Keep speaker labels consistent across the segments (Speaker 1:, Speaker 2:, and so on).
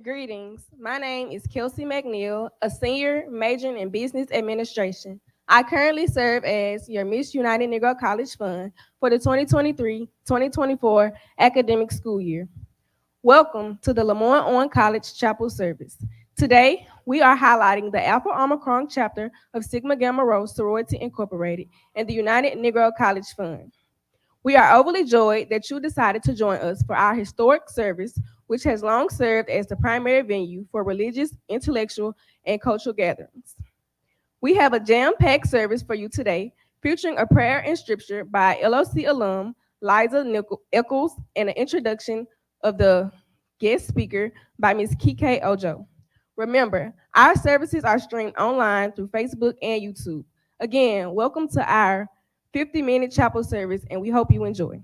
Speaker 1: Greetings. My name is Kelsey McNeil, a senior majoring in business administration. I currently serve as your Miss United Negro College Fund for the 2023-2024 academic school year. Welcome to the LeMoyne-Owen College Chapel Service. Today, we are highlighting the Alpha Omicron chapter of Sigma Gamma Rho Sorority Incorporated and the United Negro College Fund. We are overly joyed that you decided to join us for our historic service, which has long served as the primary venue for religious, intellectual, and cultural gatherings. We have a jam-packed service for you today, featuring a prayer and scripture by LOC alum Liza Eccles and an introduction of the guest speaker by Ms. Kike Ojo. Remember, our services are streamed online through Facebook and YouTube. Again, welcome to our 50-minute chapel service, and we hope you enjoy.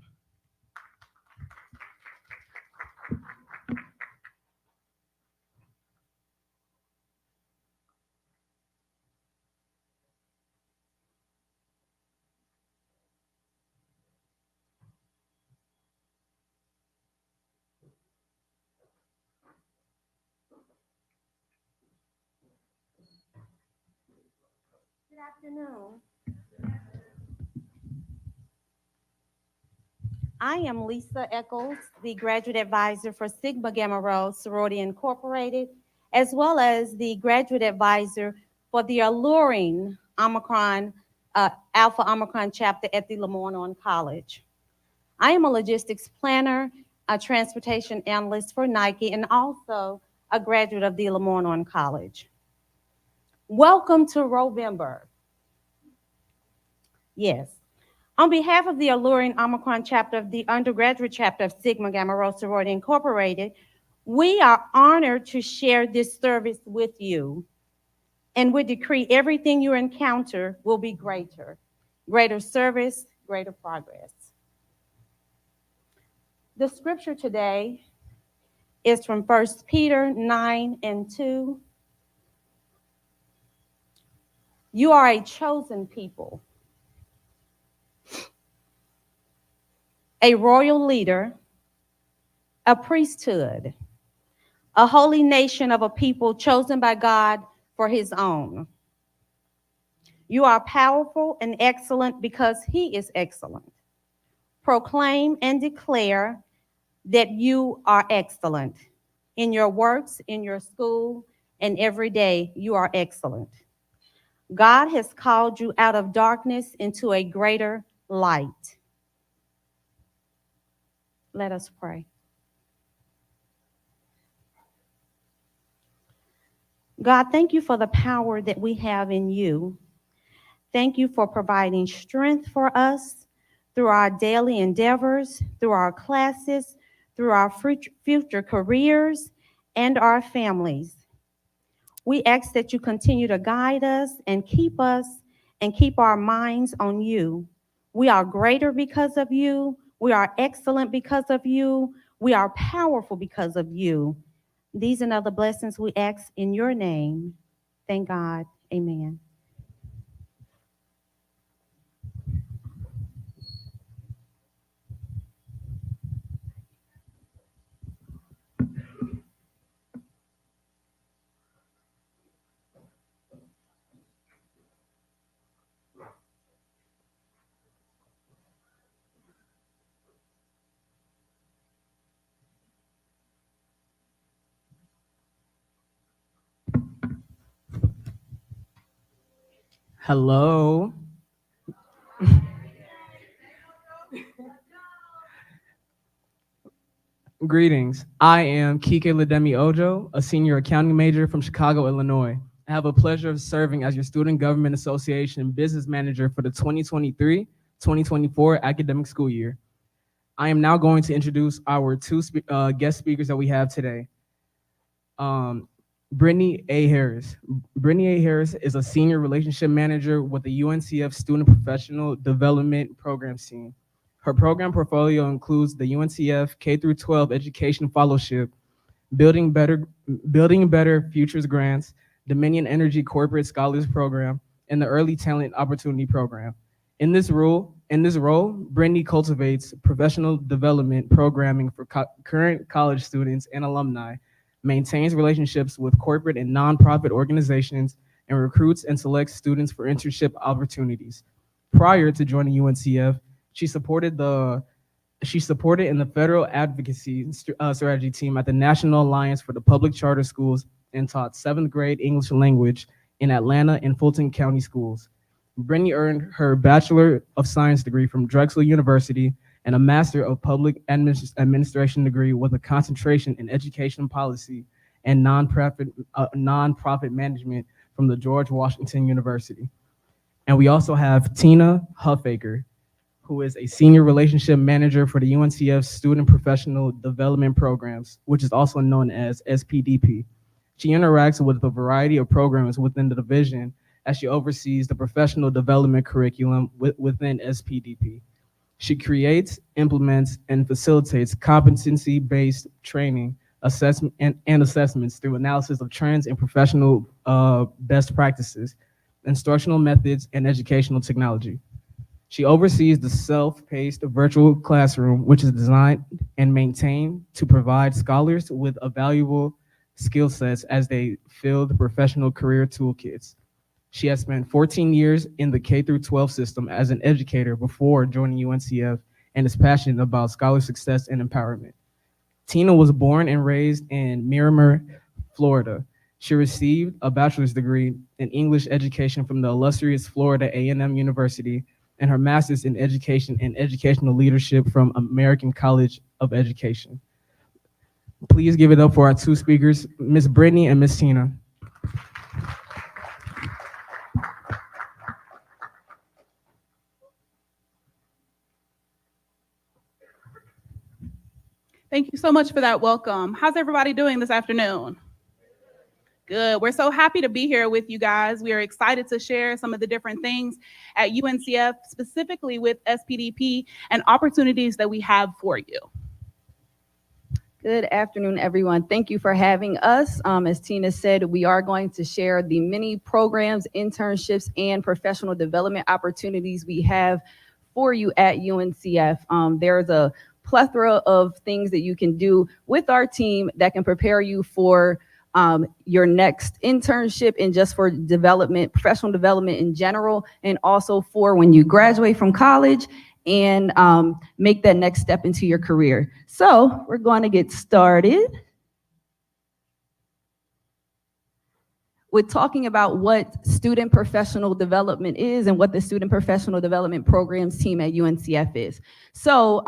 Speaker 2: Good afternoon. I am Lisa Eccles, the graduate advisor for Sigma Gamma Rho Sorority Incorporated, as well as the graduate advisor for the alluring Alpha Omicron chapter at the LeMoyne-Owen College. I am a logistics planner, a transportation analyst for Nike, and also a graduate of the LeMoyne-Owen College. Welcome to November. Yes. On behalf of the alluring Omicron chapter of the undergraduate chapter of Sigma Gamma Rho Sorority Incorporated, we are honored to share this service with you. And we decree everything you encounter will be greater. Greater service, greater progress. The scripture today is from 1 Peter 9:2. You are a chosen people, a royal leader, a priesthood, a holy nation of a people chosen by God for his own. You are powerful and excellent because he is excellent. Proclaim and declare that you are excellent. In your works, in your school, and every day, you are excellent. God has called you out of darkness into a greater light. Let us pray. God, thank you for the power that we have in you. Thank you for providing strength for us through our daily endeavors, through our classes, through our future careers, and our families. We ask that you continue to guide us and keep our minds on you. We are greater because of you. We are excellent because of you. We are powerful because of you. These and other blessings we ask in your name. Thank God. Amen.
Speaker 3: Hello. Greetings. I am Kike Ledemi Ojo, a senior accounting major from Chicago, Illinois. I have a pleasure of serving as your Student Government Association business manager for the 2023-2024 academic school year. I am now going to introduce our two guest speakers that we have today. Brittany A. Harris. Brittany A. Harris is a senior relationship manager with the UNCF Student Professional Development Program team. Her program portfolio includes the UNCF K-12 Education Fellowship, Building Better Futures Grants, Dominion Energy Corporate Scholars Program, and the Early Talent Opportunity Program. In this role, Brittany cultivates professional development programming for current college students and alumni, maintains relationships with corporate and nonprofit organizations, and recruits and selects students for internship opportunities. Prior to joining UNCF, she supported in the federal advocacy strategy team at the National Alliance for the Public Charter Schools and taught seventh grade English language in Atlanta and Fulton County schools. Brittany earned her Bachelor of Science degree from Drexel University and a Master of Public Administration degree with a concentration in education policy and nonprofit management from the George Washington University. And we also have Tina Huffaker, who is a Senior Relationship Manager for the UNCF Student Professional Development Programs, which is also known as SPDP. She interacts with a variety of programs within the division as she oversees the professional development curriculum within SPDP. She creates, implements, and facilitates competency-based training assessment and assessments through analysis of trends and professional best practices, instructional methods, and educational technology. She oversees the self-paced virtual classroom, which is designed and maintained to provide scholars with a valuable skill sets as they fill the professional career toolkits. She has spent 14 years in the K through 12 system as an educator before joining UNCF and is passionate about scholar success and empowerment. Tina was born and raised in Miramar, Florida. She received a bachelor's degree in English education from the illustrious Florida A&M University and her master's in education and educational leadership from American College of Education. Please give it up for our two speakers, Ms. Brittany and Ms. Tina.
Speaker 4: Thank you so much for that welcome. How's everybody doing this afternoon? Good. We're so happy to be here with you guys. We are excited to share some of the different things at UNCF, specifically with SPDP and opportunities that we have for you.
Speaker 5: Good afternoon, everyone. Thank you for having us. As Tina said, we are going to share the many programs, internships, and professional development opportunities we have for you at UNCF. There's a plethora of things that you can do with our team that can prepare you for your next internship and just for development, professional development in general, and also for when you graduate from college and make that next step into your career. So we're going to get started with talking about what student professional development is and what the student professional development programs team at UNCF is. So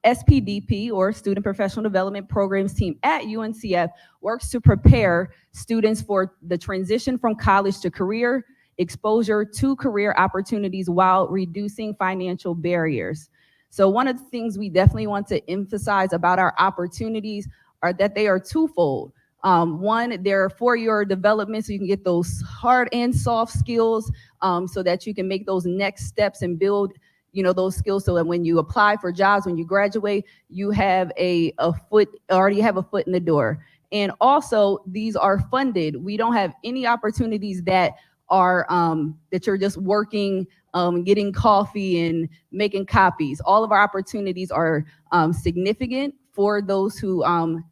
Speaker 5: SPDP, or Student Professional Development Programs team at UNCF, works to prepare students for the transition from college to career, exposure to career opportunities while reducing financial barriers. So one of the things we definitely want to emphasize about our opportunities are that they are twofold. One, they're for your development, so you can get those hard and soft skills, so that you can make those next steps and build, those skills, so that when you apply for jobs, when you graduate, you have already have a foot in the door. And also, these are funded. We don't have any opportunities that are that you're just working, getting coffee and making copies. All of our opportunities are significant for those who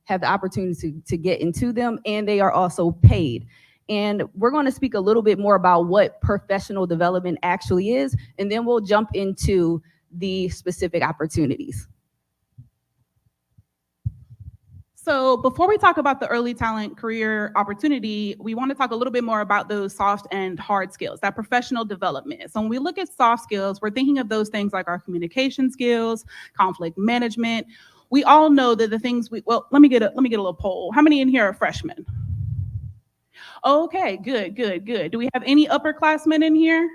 Speaker 5: have the opportunity to get into them, and they are also paid. And we're going to speak a little bit more about what professional development actually is, and then we'll jump into the specific opportunities.
Speaker 4: So before we talk about the early talent career opportunity, we want to talk a little bit more about those soft and hard skills, that professional development. So when we look at soft skills, we're thinking of those things like our communication skills, conflict management. We all know that the things let me get a little poll. How many in here are freshmen? Okay, good. Do we have any upperclassmen in here?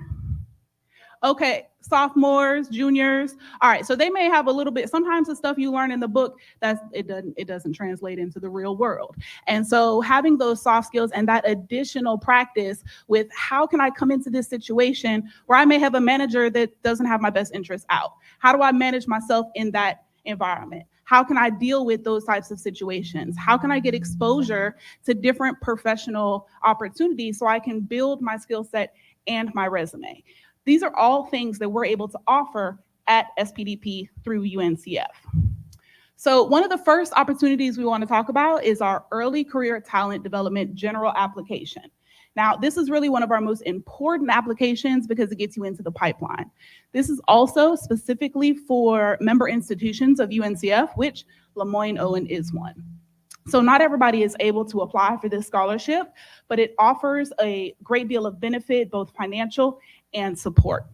Speaker 4: Okay, sophomores, juniors. All right, so they may have a little bit, sometimes the stuff you learn in the book, it doesn't translate into the real world. And so having those soft skills and that additional practice with how can I come into this situation where I may have a manager that doesn't have my best interests out? How do I manage myself in that environment? How can I deal with those types of situations? How can I get exposure to different professional opportunities so I can build my skill set and my resume? These are all things that we're able to offer at SPDP through UNCF. So one of the first opportunities we want to talk about is our early career talent development general application. Now, this is really one of our most important applications because it gets you into the pipeline. This is also specifically for member institutions of UNCF, which LeMoyne-Owen is one. So not everybody is able to apply for this scholarship, but it offers a great deal of benefit, both financial and support.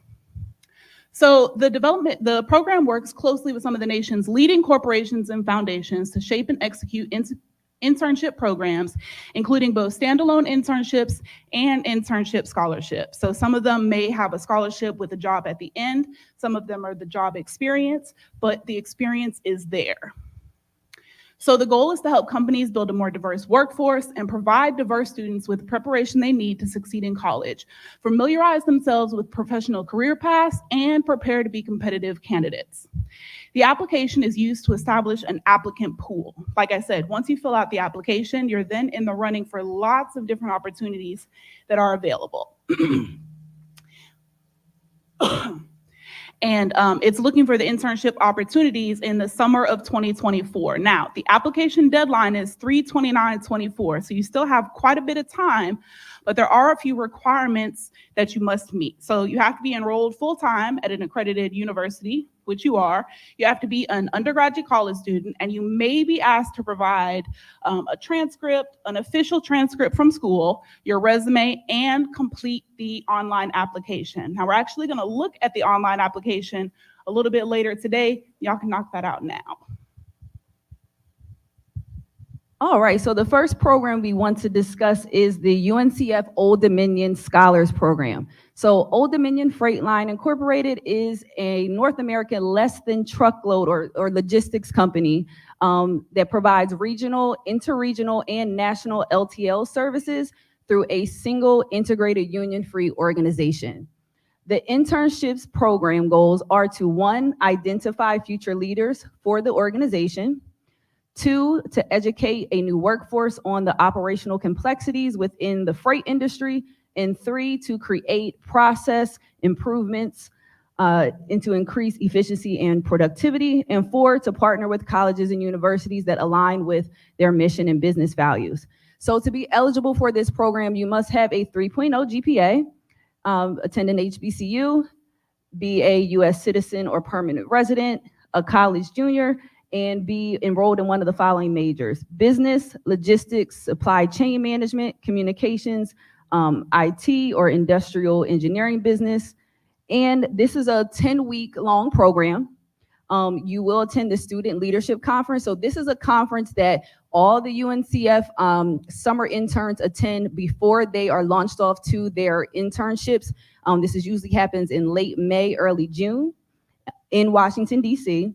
Speaker 4: So the program works closely with some of the nation's leading corporations and foundations to shape and execute internship programs, including both standalone internships and internship scholarships. So some of them may have a scholarship with a job at the end. Some of them are the job experience, but the experience is there. So the goal is to help companies build a more diverse workforce and provide diverse students with the preparation they need to succeed in college, familiarize themselves with professional career paths, and prepare to be competitive candidates. The application is used to establish an applicant pool. Like I said, once you fill out the application, you're then in the running for lots of different opportunities that are available. And it's looking for the internship opportunities in the summer of 2024. Now, the application deadline is 3/29/24, so you still have quite a bit of time, but there are a few requirements that you must meet. So you have to be enrolled full-time at an accredited university, which you are. You have to be an undergraduate college student, and you may be asked to provide a transcript, an official transcript from school, your resume, and complete the online application. Now, we're actually going to look at the online application a little bit later today. Y'all can knock that out now.
Speaker 5: All right, so the first program we want to discuss is the UNCF Old Dominion Scholars Program. So Old Dominion Freight Line Incorporated is a North American less than truckload or logistics company that provides regional, interregional, and national LTL services through a single integrated union-free organization. The internships program goals are to 1, identify future leaders for the organization, 2, to educate a new workforce on the operational complexities within the freight industry, and 3, to create process improvements and to increase efficiency and productivity, and 4, to partner with colleges and universities that align with their mission and business values. So to be eligible for this program, you must have a 3.0 GPA, attend an HBCU, be a U.S. citizen or permanent resident, a college junior, and be enrolled in one of the following majors: business, logistics, supply chain management, communications, IT or industrial engineering business. And this is a 10-week long program. You will attend the Student Leadership Conference. So this is a conference that all the UNCF summer interns attend before they are launched off to their internships. This usually happens in late May, early June in Washington, D.C.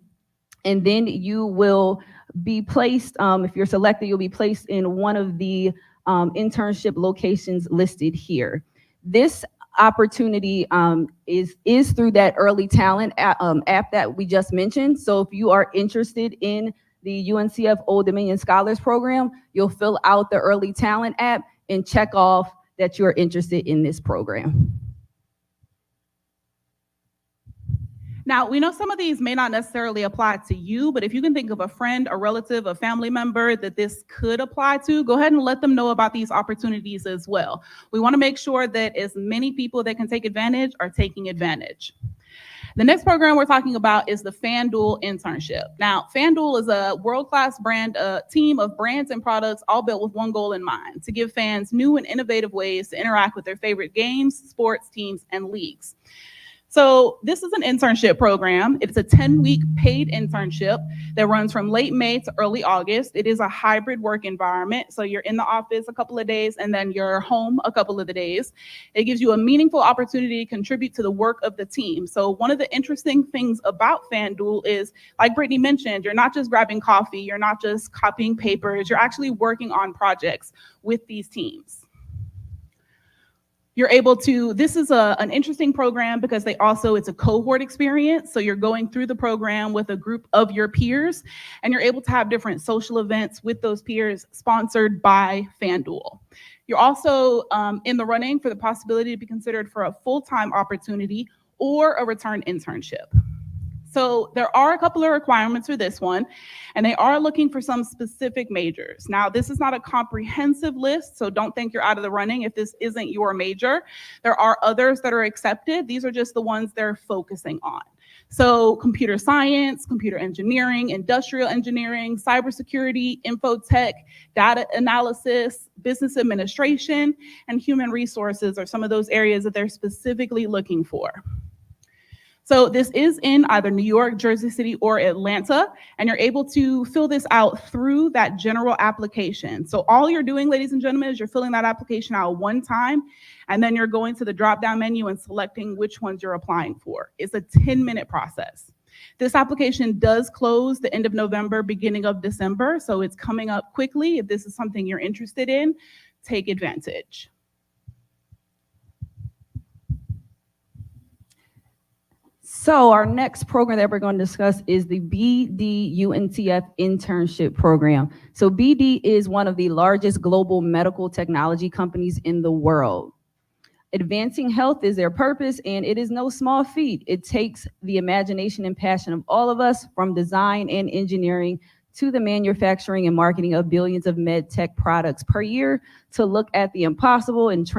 Speaker 5: And then you will be placed, if you're selected, you'll be placed in one of the internship locations listed here. This opportunity is through that early talent app that we just mentioned. So if you are interested in the UNCF Old Dominion Scholars Program, you'll fill out the early talent app and check off that you're interested in this program.
Speaker 4: Now, we know some of these may not necessarily apply to you, but if you can think of a friend, a relative, a family member that this could apply to, go ahead and let them know about these opportunities as well. We want to make sure that as many people that can take advantage are taking advantage. The next program we're talking about is the FanDuel internship. Now, FanDuel is a world-class brand team of brands and products all built with one goal in mind: to give fans new and innovative ways to interact with their favorite games, sports, teams, and leagues. So this is an internship program. It's a 10-week paid internship that runs from late May to early August. It is a hybrid work environment. So you're in the office a couple of days and then you're home a couple of the days. It gives you a meaningful opportunity to contribute to the work of the team. So one of the interesting things about FanDuel is, like Brittany mentioned, you're not just grabbing coffee, you're not just copying papers, you're actually working on projects with these teams. You're able to, this is an interesting program because it's a cohort experience. So you're going through the program with a group of your peers, and you're able to have different social events with those peers sponsored by FanDuel. You're also in the running for the possibility to be considered for a full-time opportunity or a return internship. So there are a couple of requirements for this one, and they are looking for some specific majors. Now, this is not a comprehensive list, so don't think you're out of the running if this isn't your major. There are others that are accepted. These are just the ones they're focusing on. So computer science, computer engineering, industrial engineering, cybersecurity, infotech, data analysis, business administration, and human resources are some of those areas that they're specifically looking for. So this is in either New York, Jersey City, or Atlanta, and you're able to fill this out through that general application. So all you're doing, ladies and gentlemen, is you're filling that application out one time, and then you're going to the drop-down menu and selecting which ones you're applying for. It's a 10-minute process. This application does close the end of November, beginning of December, so it's coming up quickly. If this is something you're interested in, take advantage.
Speaker 5: So our next program that we're going to discuss is the BD UNCF internship program. So BD is one of the largest global medical technology companies in the world. Advancing health is their purpose, and it is no small feat. It takes the imagination and passion of all of us, from design and engineering to the manufacturing and marketing of billions of med tech products per year, to look at the impossible and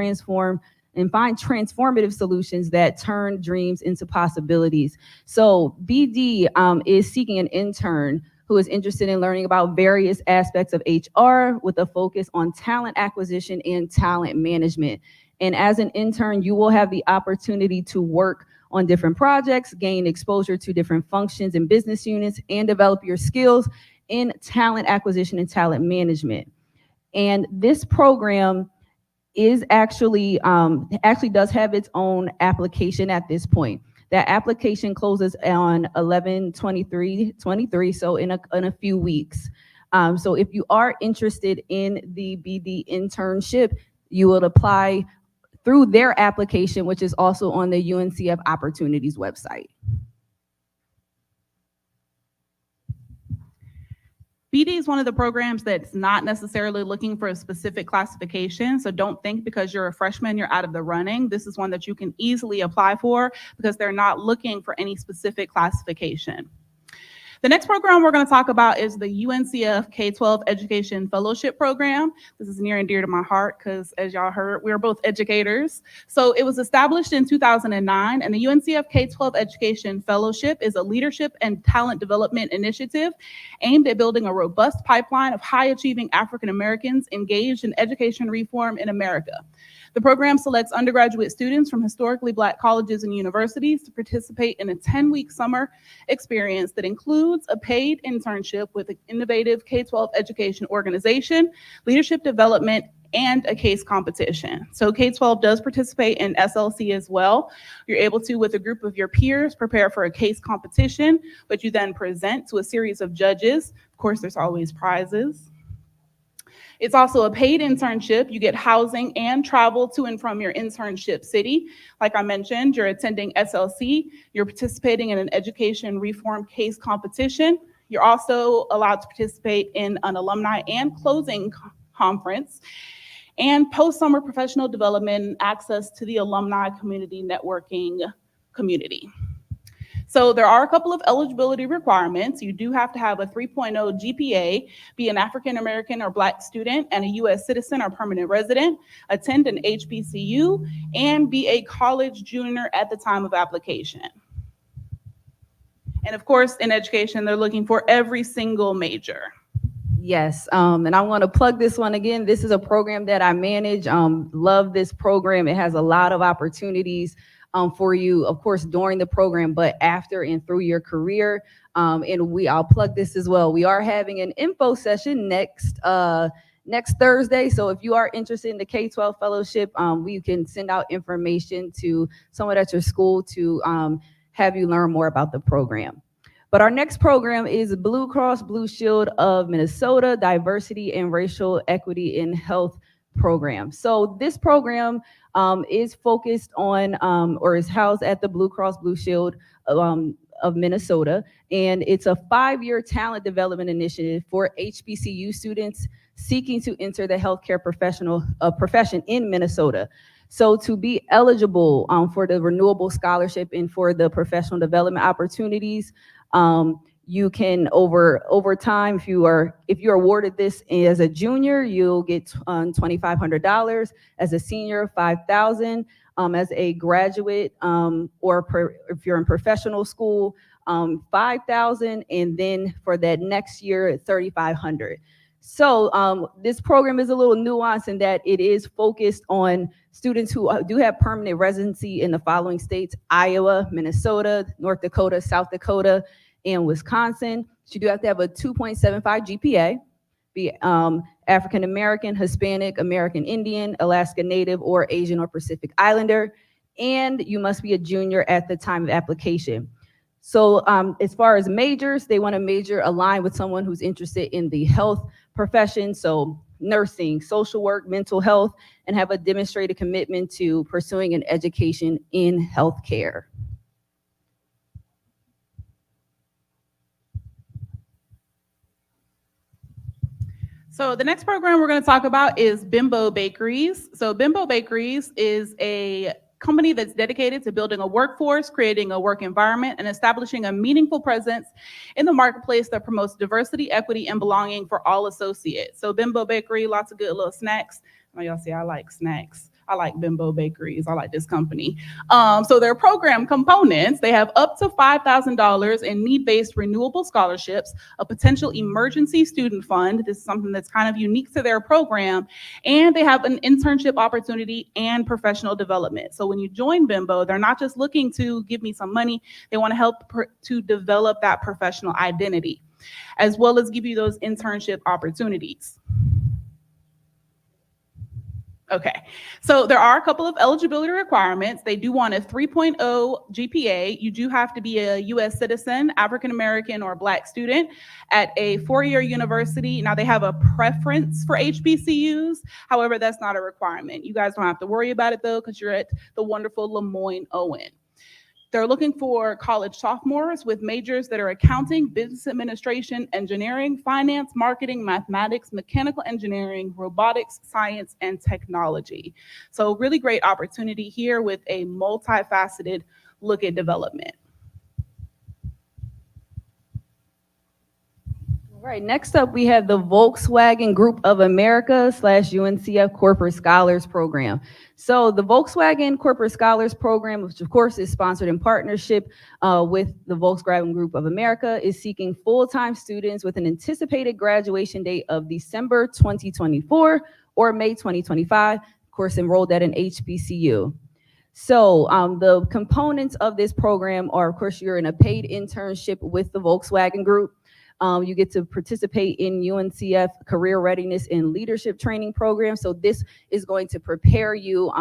Speaker 5: find transformative solutions that turn dreams into possibilities. So BD is seeking an intern who is interested in learning about various aspects of HR with a focus on talent acquisition and talent management. And as an intern, you will have the opportunity to work on different projects, gain exposure to different functions and business units, and develop your skills in talent acquisition and talent management. And this program is actually does have its own application at this point. That application closes on 11/23/23, so in a few weeks. So if you are interested in the BD internship, you would apply through their application, which is also on the UNCF Opportunities website.
Speaker 4: BD is one of the programs that's not necessarily looking for a specific classification, so don't think because you're a freshman you're out of the running. This is one that you can easily apply for because they're not looking for any specific classification. The next program we're going to talk about is the UNCF K-12 Education Fellowship Program. This is near and dear to my heart because, as y'all heard, we're both educators. So it was established in 2009, and the UNCF K-12 Education Fellowship is a leadership and talent development initiative aimed at building a robust pipeline of high-achieving African Americans engaged in education reform in America. The program selects undergraduate students from historically Black colleges and universities to participate in a 10-week summer experience that includes a paid internship with an innovative K-12 education organization, leadership development, and a case competition. So K-12 does participate in SLC as well. You're able to, with a group of your peers, prepare for a case competition, which you then present to a series of judges. Of course, there's always prizes. It's also a paid internship. You get housing and travel to and from your internship city. Like I mentioned, you're attending SLC. You're participating in an education reform case competition. You're also allowed to participate in an alumni and closing conference, and post-summer professional development and access to the alumni community networking community. So there are a couple of eligibility requirements. You do have to have a 3.0 GPA, be an African American or Black student, and a US citizen or permanent resident, attend an HBCU, and be a college junior at the time of application. And of course, in education, they're looking for every single major.
Speaker 5: Yes, and I want to plug this one again. This is a program that I manage. Love this program. It has a lot of opportunities for you, of course, during the program, but after and through your career. And I'll plug this as well. We are having an info session next Thursday. So if you are interested in the K-12 fellowship, we can send out information to someone at your school to have you learn more about the program. But our next program is Blue Cross Blue Shield of Minnesota Diversity and Racial Equity in Health program. So this program is focused on or is housed at the Blue Cross Blue Shield of Minnesota, and it's a 5-year talent development initiative for HBCU students seeking to enter the healthcare profession in Minnesota. So to be eligible for the renewable scholarship and for the professional development opportunities, you can over time, if you're awarded this as a junior, you'll get $2,500. As a senior, $5,000. As a graduate, if you're in professional school, $5,000, and then for that next year, $3,500. So this program is a little nuanced in that it is focused on students who do have permanent residency in the following states: Iowa, Minnesota, North Dakota, South Dakota, and Wisconsin. So you do have to have a 2.75 GPA, be African American, Hispanic, American Indian, Alaska Native, or Asian or Pacific Islander, and you must be a junior at the time of application. So as far as majors, they want to major align with someone who's interested in the health profession, so nursing, social work, mental health, and have a demonstrated commitment to pursuing an education in healthcare.
Speaker 4: So the next program we're going to talk about is Bimbo Bakeries. So Bimbo Bakeries is a company that's dedicated to building a workforce, creating a work environment, and establishing a meaningful presence in the marketplace that promotes diversity, equity, and belonging for all associates. So Bimbo Bakery, lots of good little snacks. Oh, y'all see, I like snacks. I like Bimbo Bakeries. I like this company. So their program components, they have up to $5,000 in need-based renewable scholarships, a potential emergency student fund. This is something that's kind of unique to their program. And they have an internship opportunity and professional development. So when you join Bimbo, they're not just looking to give me some money. They want to help to develop that professional identity, as well as give you those internship opportunities. Okay, so there are a couple of eligibility requirements. They do want a 3.0 GPA. You do have to be a U.S. citizen, African American, or Black student at a four-year university. Now, they have a preference for HBCUs. However, that's not a requirement. You guys don't have to worry about it, though, because you're at the wonderful LeMoyne-Owen. They're looking for college sophomores with majors that are accounting, business administration, engineering, finance, marketing, mathematics, mechanical engineering, robotics, science, and technology. So really great opportunity here with a multifaceted look at development.
Speaker 5: All right, next up we have the Volkswagen Group of America / UNCF Corporate Scholars Program. So the Volkswagen Corporate Scholars Program, which of course is sponsored in partnership with the Volkswagen Group of America, is seeking full-time students with an anticipated graduation date of December 2024 or May 2025, of course enrolled at an HBCU. So the components of this program are, of course, you're in a paid internship with the Volkswagen Group. You get to participate in UNCF Career Readiness and Leadership Training Program. So this is going to prepare you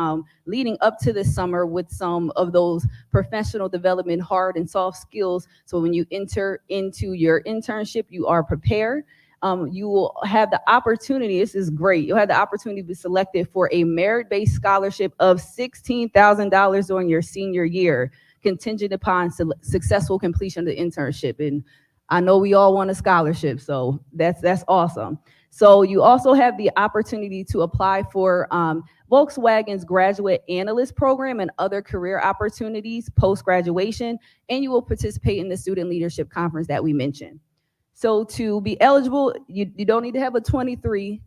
Speaker 5: leading up to the summer with some of those professional development hard and soft skills. So when you enter into your internship, you are prepared. You will have the opportunity, this is great, you'll have the opportunity to be selected for a merit-based scholarship of $16,000 during your senior year, contingent upon successful completion of the internship. And I know we all want a scholarship, so that's awesome. So you also have the opportunity to apply for Volkswagen's Graduate Analyst Program and other career opportunities post-graduation, and you will participate in the Student Leadership Conference that we mentioned. So to be eligible, you don't need to have a 23.0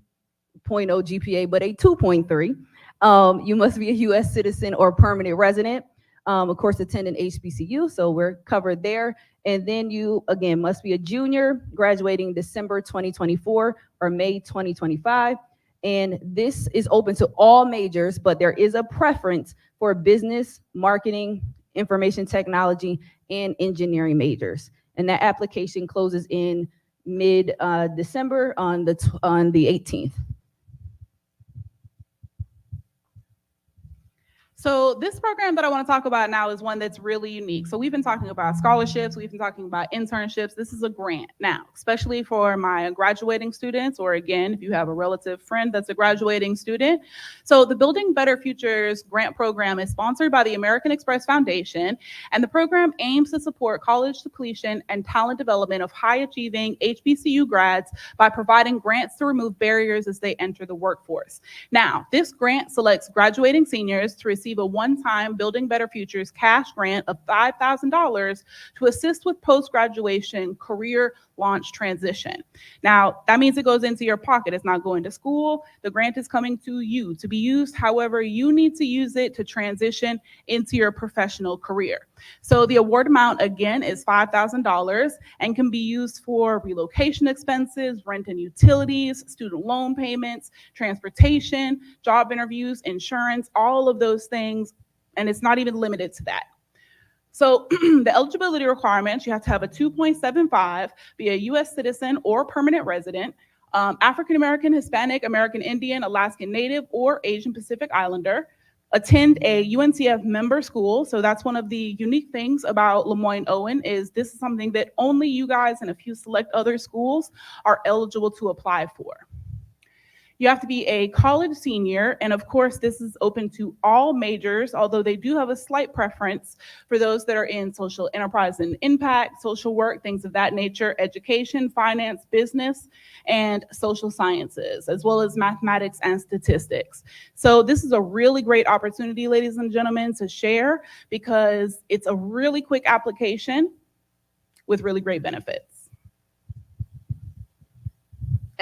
Speaker 5: GPA, but a 2.3. You must be a U.S. citizen or permanent resident. Of course, attend an HBCU, so we're covered there. And then you, again, must be a junior, graduating December 2024 or May 2025. And this is open to all majors, but there is a preference for business, marketing, information technology, and engineering majors. And that application closes in mid-December on the 18th.
Speaker 4: So this program that I want to talk about now is one that's really unique. So we've been talking about scholarships, we've been talking about internships. This is a grant now, especially for my graduating students, or again, if you have a relative friend that's a graduating student. So the Building Better Futures grant program is sponsored by the American Express Foundation, and the program aims to support college completion and talent development of high-achieving HBCU grads by providing grants to remove barriers as they enter the workforce. Now, this grant selects graduating seniors to receive a one-time Building Better Futures cash grant of $5,000 to assist with post-graduation career launch transition. Now, that means it goes into your pocket. It's not going to school. The grant is coming to you to be used however you need to use it to transition into your professional career. So the award amount, again, is $5,000 and can be used for relocation expenses, rent and utilities, student loan payments, transportation, job interviews, insurance, all of those things, and it's not even limited to that. So the eligibility requirements, you have to have a 2.75, be a U.S. citizen or permanent resident, African American, Hispanic, American Indian, Alaskan Native, or Asian Pacific Islander, attend a UNCF member school. So that's one of the unique things about LeMoyne-Owen is this is something that only you guys and a few select other schools are eligible to apply for. You have to be a college senior, and of course, this is open to all majors, although they do have a slight preference for those that are in social enterprise and impact, social work, things of that nature, education, finance, business, and social sciences, as well as mathematics and statistics. So this is a really great opportunity, ladies and gentlemen, to share because it's a really quick application with really great benefits.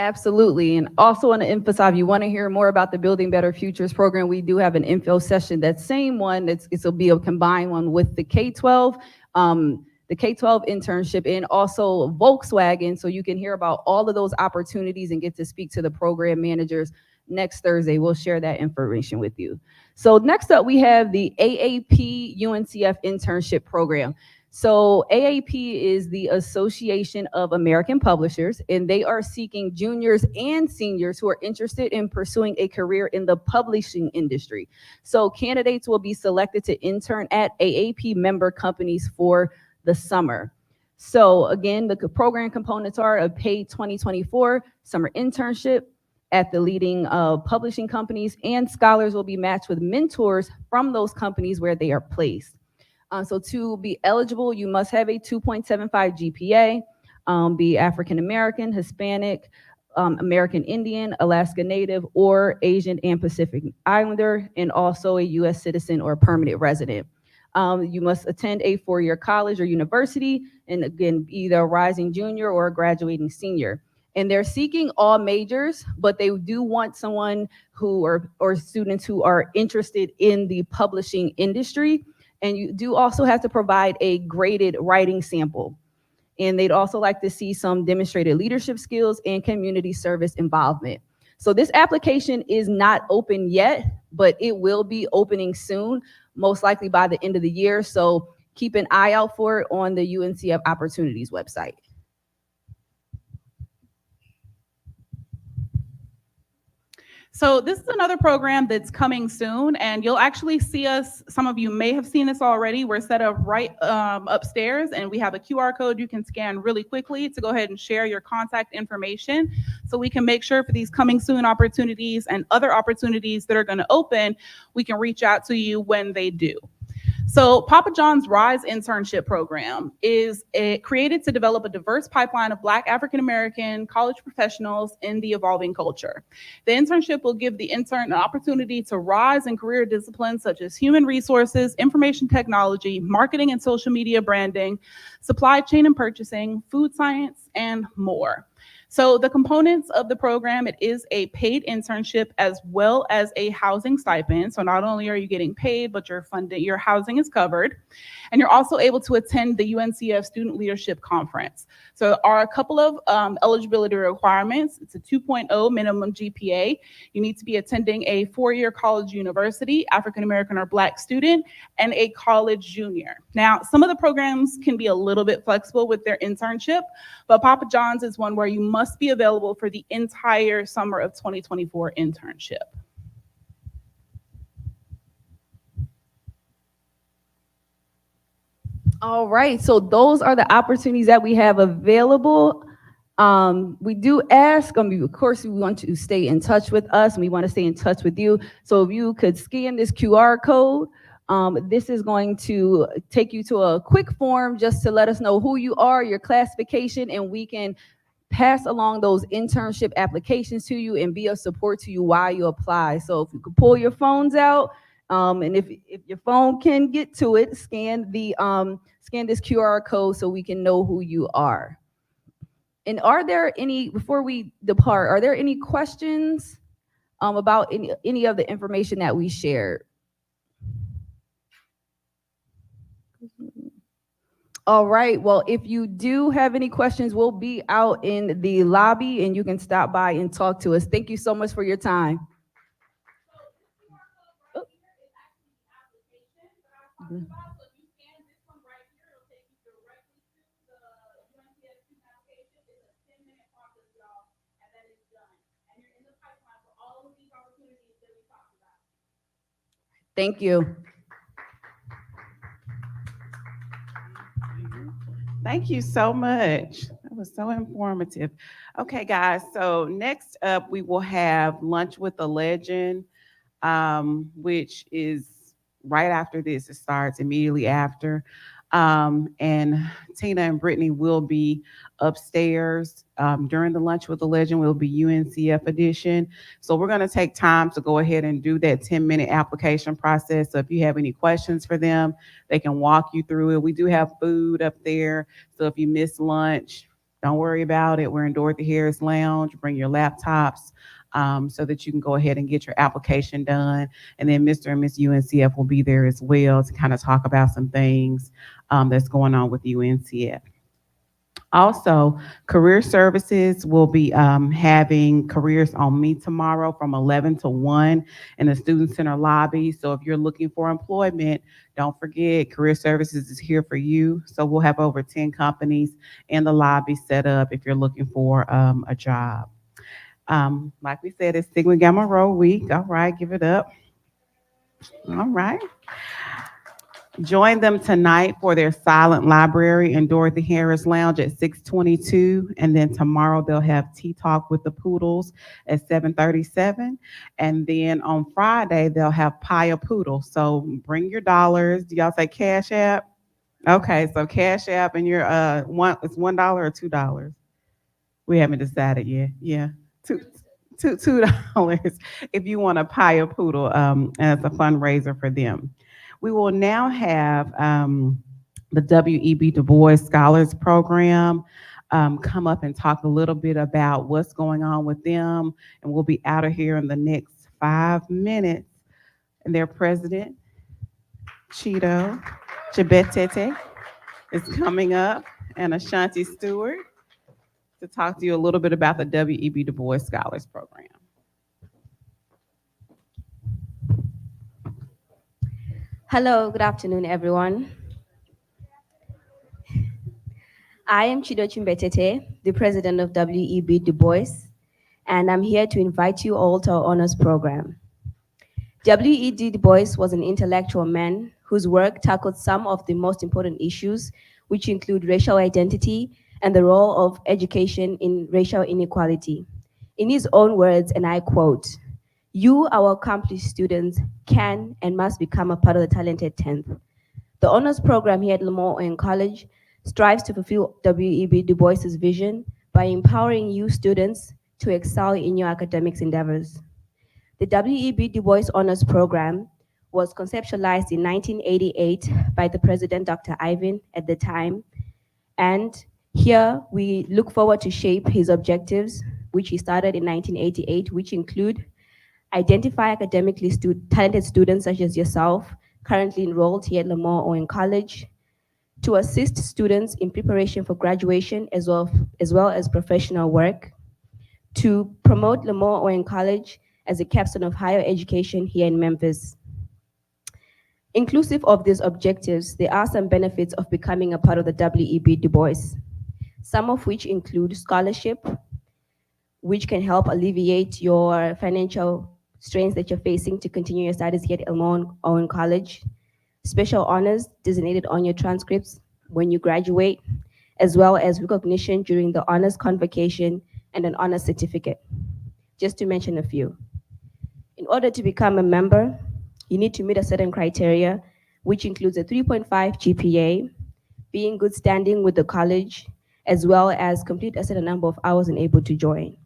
Speaker 5: Absolutely. And also want to emphasize, if you want to hear more about the Building Better Futures program, we do have an info session. That same one, it'll be a combined one with the K-12, the K-12 internship, and also Volkswagen. So you can hear about all of those opportunities and get to speak to the program managers next Thursday. We'll share that information with you. So next up, we have the AAP UNCF internship program. So AAP is the Association of American Publishers, and they are seeking juniors and seniors who are interested in pursuing a career in the publishing industry. So candidates will be selected to intern at AAP member companies for the summer. So again, the program components are a paid 2024 summer internship at the leading publishing companies, and scholars will be matched with mentors from those companies where they are placed. So to be eligible, you must have a 2.75 GPA, be African American, Hispanic, American Indian, Alaska Native, or Asian and Pacific Islander, and also a U.S. citizen or permanent resident. You must attend a four-year college or university, and again, either a rising junior or a graduating senior. And they're seeking all majors, but they do want someone who or students who are interested in the publishing industry. And you do also have to provide a graded writing sample. And they'd also like to see some demonstrated leadership skills and community service involvement. So this application is not open yet, but it will be opening soon, most likely by the end of the year. So keep an eye out for it on the UNCF Opportunities website.
Speaker 4: So this is another program that's coming soon, and you'll actually see us, some of you may have seen this already. We're set up right upstairs, and we have a QR code you can scan really quickly to go ahead and share your contact information so we can make sure for these coming soon opportunities and other opportunities that are going to open, we can reach out to you when they do. So Papa John's Rise internship program is created to develop a diverse pipeline of Black African-American college professionals in the evolving culture. The internship will give the intern an opportunity to rise in career disciplines such as human resources, information technology, marketing and social media branding, supply chain and purchasing, food science, and more. So the components of the program, it is a paid internship as well as a housing stipend. So not only are you getting paid, but your housing is covered. And you're also able to attend the UNCF Student Leadership Conference. So there are a couple of eligibility requirements. It's a 2.0 minimum GPA. You need to be attending a four-year college university, African-American or Black student, and a college junior. Now, some of the programs can be a little bit flexible with their internship, but Papa John's is one where you must be available for the entire summer of 2024 internship.
Speaker 5: All right, so those are the opportunities that we have available. We do ask, of course, we want to stay in touch with us, and we want to stay in touch with you. So if you could scan this QR code, this is going to take you to a quick form just to let us know who you are, your classification, and we can pass along those internship applications to you and be of support to you while you apply. So if you could pull your phones out, and if your phone can get to it, scan this QR code so we can know who you are. And are there any, before we depart, are there any questions about any of the information that we shared? All right, well, if you do have any questions, we'll be out in the lobby and you can stop by and talk to us. Thank you so much for your time. Thank you.
Speaker 6: Thank you so much. That was so informative. Okay, guys, so next up, we will have Lunch with a Legend, which is right after this. It starts immediately after. And Tina and Brittany will be upstairs during the Lunch with the Legend. Will be UNCF edition. So we're going to take time to go ahead and do that 10-minute application process. So if you have any questions for them, they can walk you through it. We do have food up there. So if you miss lunch, don't worry about it. We're in Dorothy Harris Lounge. Bring your laptops so that you can go ahead and get your application done. And then Mr. and Miss UNCF will be there as well to kind of talk about some things that's going on with UNCF. Also, Career Services will be having Careers on Me tomorrow from 11 to 1 in the Student Center lobby. So if you're looking for employment, don't forget Career Services is here for you. So we'll have over 10 companies in the lobby set up if you're looking for a job. Like we said, it's Sigma Gamma Rho week. All right, give it up. All right. Join them tonight for their silent library in Dorothy Harris Lounge at 6:22, and then tomorrow they'll have Tea Talk with the Poodles at 7:37, and then on Friday they'll have Paya Poodle. So bring your dollars. Do y'all say Cash App? Okay, so Cash App and your it's $1 or $2. We haven't decided yet. Yeah, $2 if you want to Paya Poodle as a fundraiser for them. We will now have the W.E.B. Du Bois Scholars Program come up and talk a little bit about what's going on with them, and we'll be out of here in the next 5 minutes. And their president, Cheeto Chibetete, is coming up, and Ashanti Stewart to talk to you a little bit about the W.E.B. Du Bois Scholars Program.
Speaker 7: Hello, good afternoon, everyone. I am Chido Chimbetete, the president of W.E.B. Du Bois, and I'm here to invite you all to our honors program. W.E.B. Du Bois was an intellectual man whose work tackled some of the most important issues, which include racial identity and the role of education in racial inequality. In his own words, and I quote, "You, our accomplished students, can and must become a part of the talented 10th. The honors program here at LeMoyne-Owen College strives to fulfill W.E.B. Du Bois's vision by empowering you students to excel in your academics endeavors. The W.E.B. Du Bois Honors Program was conceptualized in 1988 by the President, Dr. Ivan, at the time, and here we look forward to shape his objectives, which he started in 1988, which include identify academically talented students such as yourself, currently enrolled here at LeMoyne-Owen College, to assist students in preparation for graduation as well as professional work, to promote LeMoyne-Owen College as a capstone of higher education here in Memphis. Inclusive of these objectives, there are some benefits of becoming a part of the W.E.B. Du Bois, some of which include scholarship, which can help alleviate your financial strains that you're facing to continue your studies here at LeMoyne-Owen College, special honors designated on your transcripts when you graduate, as well as recognition during the honors convocation and an honors certificate, just to mention a few. In order to become a member, you need to meet a certain criteria, which includes a 3.5 GPA, be in good standing with the college, as well as complete a certain number of hours and able to join.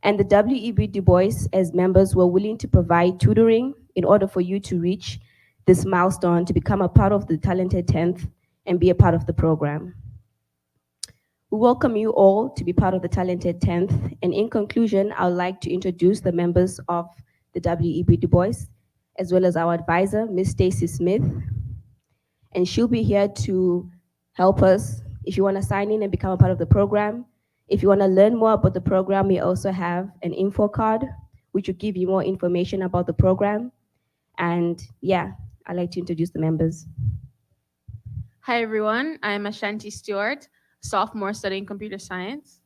Speaker 7: And the WEB Du Bois, as members, were willing to provide tutoring in order for you to reach this milestone to become a part of the Talented 10th and be a part of the program. We welcome you all to be part of the Talented 10th. And in conclusion, I would like to introduce the members of the WEB Du Bois, as well as our advisor, Ms. Stacy Smith. And she'll be here to help us. If you want to sign in and become a part of the program, if you want to learn more about the program, we also have an info card, which will give you more information about the program. And yeah, I'd like to introduce the members.
Speaker 8: Hi, everyone. I'm Ashanti Stewart, sophomore studying computer science.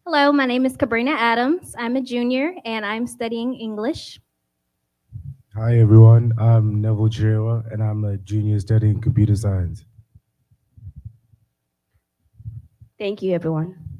Speaker 9: Hello, my name is Cabrina Adams. I'm a junior and I'm studying English.
Speaker 10: Hi everyone, I'm Neville Jirewa and I'm a junior studying computer science.
Speaker 7: Thank you, everyone.